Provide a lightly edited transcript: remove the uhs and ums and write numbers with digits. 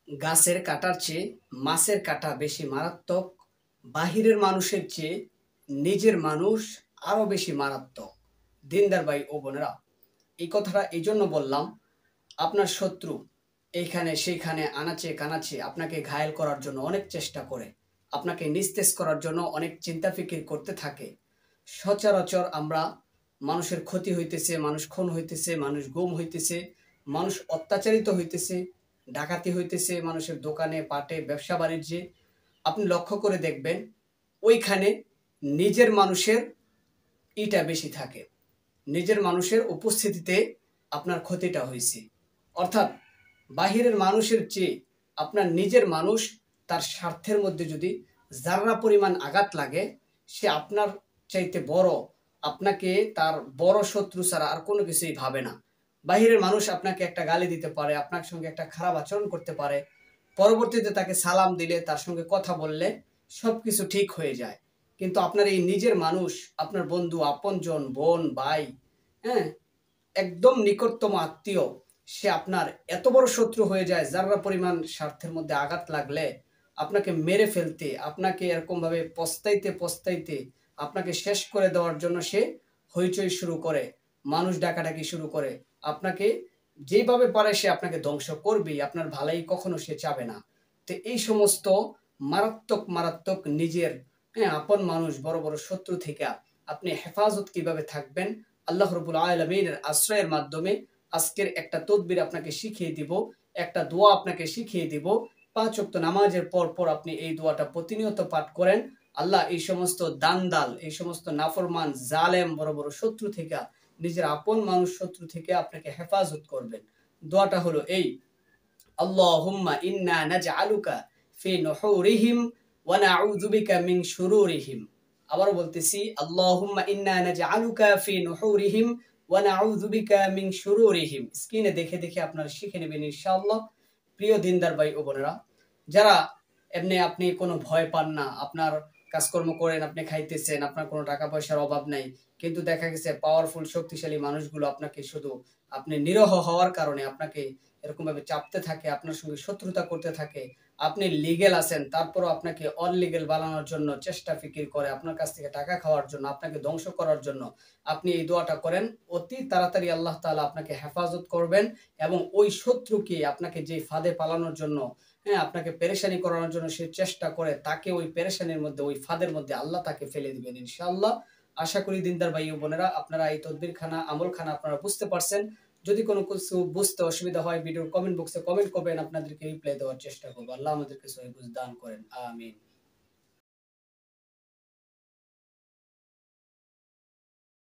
গাছের কাঁটার চেয়ে মাছের কাঁটা বেশি মারাত্মক। বাহিরের মানুষের চেয়ে নিজের মানুষ আরো বেশি মারাত্মক। দিনদার ভাই ও বোনেরা, এই কথাটা এই জন্য বললাম, আপনার শত্রু এইখানে সেইখানে আনাচে কানাচে আপনাকে ঘায়েল করার জন্য অনেক চেষ্টা করে, আপনাকে নিস্তেজ করার জন্য অনেক চিন্তা ফিকির করতে থাকে। সচরাচর আমরা মানুষের ক্ষতি হইতেছে, মানুষ খুন হইতেছে, মানুষ গুম হইতেছে, মানুষ অত্যাচারিত হইতেছে, ডাকাতি হইতেছে মানুষের দোকানে পাটে ব্যবসা বাণিজ্যে। আপনি লক্ষ্য করে দেখবেন ওইখানে নিজের মানুষের ইটা বেশি থাকে, নিজের মানুষের উপস্থিতিতে আপনার ক্ষতিটা হয়েছে। অর্থাৎ বাহিরের মানুষের চেয়ে আপনার নিজের মানুষ তার স্বার্থের মধ্যে যদি যারা পরিমাণ আঘাত লাগে, সে আপনার চাইতে বড়, আপনাকে তার বড় শত্রু ছাড়া আর কোনো কিছুই ভাবে না। বাহিরের মানুষ আপনাকে একটা গালি দিতে পারে, আপনার সঙ্গে একটা খারাপ আচরণ করতে পারে, পরবর্তীতে তাকে সালাম দিলে, তার সঙ্গে কথা বললে সবকিছু ঠিক হয়ে যায়। কিন্তু আপনার এই নিজের মানুষ, আপনার বন্ধু, আপনজন, বোন, ভাই, হ্যাঁ, একদম নিকটতম আত্মীয়, সে আপনার এত বড় শত্রু হয়ে যায়, যারা পরিমাণ স্বার্থের মধ্যে আঘাত লাগলে আপনাকে মেরে ফেলতে, আপনাকে এরকম ভাবে পস্তাইতে পস্তাইতে আপনাকে শেষ করে দেওয়ার জন্য সে হইচই শুরু করে, মানুষ ডাকাডাকি শুরু করে, আপনাকে যেভাবে পারে সে আপনাকে ধ্বংস করবেই, আপনার ভালাই কখনো সে চাবে না। তো এই সমস্ত মারাত্মক মারাত্মক নিজের, হ্যাঁ, আপন মানুষ, বড় বড় শত্রু থেকে আপনি হেফাজত কিভাবে থাকবেন, আল্লাহ রাব্বুল আলামিনের আশ্রয়ের মাধ্যমে আজকের একটা তদবির আপনাকে শিখিয়ে দিব, একটা দোয়া আপনাকে শিখিয়ে দিব। 5 ওয়াক্ত নামাজের পর পর আপনি এই দোয়াটা প্রতিনিয়ত পাঠ করেন। আল্লাহ এই সমস্ত দান্দাল, এই সমস্ত নাফরমান, জালেম, বড় বড় শত্রু থেকে, নিজের আপন মানুষ শত্রু থেকে আপনাকে হেফাজত করবেন। দোয়াটা হলো এই: আল্লাহুম্মা ইন্না নাজআলুকা ফি নুহুরিহিম ওয়া নাউযু বিকা মিন শুরুরিহিম। আবার বলতেছি, আল্লাহুম্মা ইন্না নাজআলুকা ফি নুহুরিহিম ওয়া নাউযু বিকা মিন শুরুরিহিম। স্ক্রিনে দেখে দেখে আপনারা শিখে নেবেন ইনশাআল্লাহ। প্রিয় দিনদার ভাই ও বোনেরা, যারা এমনি আপনি কোনো ভয় পান না, আপনার কাজকর্ম করেন, আপনি খাইতেছেন, আপনার কোনো টাকা পয়সার অভাব নাই, কিন্তু দেখা গেছে পাওয়ারফুল শক্তিশালী মানুষগুলো আপনাকে শুধু আপনি নিরহ হওয়ার কারণে আপনাকে এরকম ভাবে চাপতে থাকে, আপনার সঙ্গে শত্রুতা করতে থাকে। আপনি লিগেল আছেন, তারপরও আপনাকে অনলিগেল বানানোর জন্য চেষ্টা ফিকির করে, আপনার কাছ থেকে টাকা খাওয়ার জন্য, আপনাকে ধ্বংস করার জন্য। আপনি এই দোয়াটা করেন, অতি তাড়াতাড়ি আল্লাহ তাআলা আপনাকে হেফাজত করবেন এবং ওই শত্রুকে আপনাকে যে ফাঁদে পালানোর জন্য, হ্যাঁ, আপনাকে পেরেশানি করানোর জন্য সে চেষ্টা করে, তাকে ওই পেরেশানির মধ্যে, ওই ফাঁদের মধ্যে আল্লাহ তাকে ফেলে দিবেন ইনশাআল্লাহ। আশা করি দিনদার ভাই ও বোনেরা, আপনারা এই তদবিরখানা, আমলখানা আপনারা বুঝতে পারছেন। যদি কোনো কিছু বুঝতে অসুবিধা হয়, ভিডিওর কমেন্ট বক্সে কমেন্ট করবেন, আপনাদেরকে রিপ্লাই দেওয়ার চেষ্টা করবো। আল্লাহ আমাদেরকে সহিহ বুঝ দান করেন, আমিন।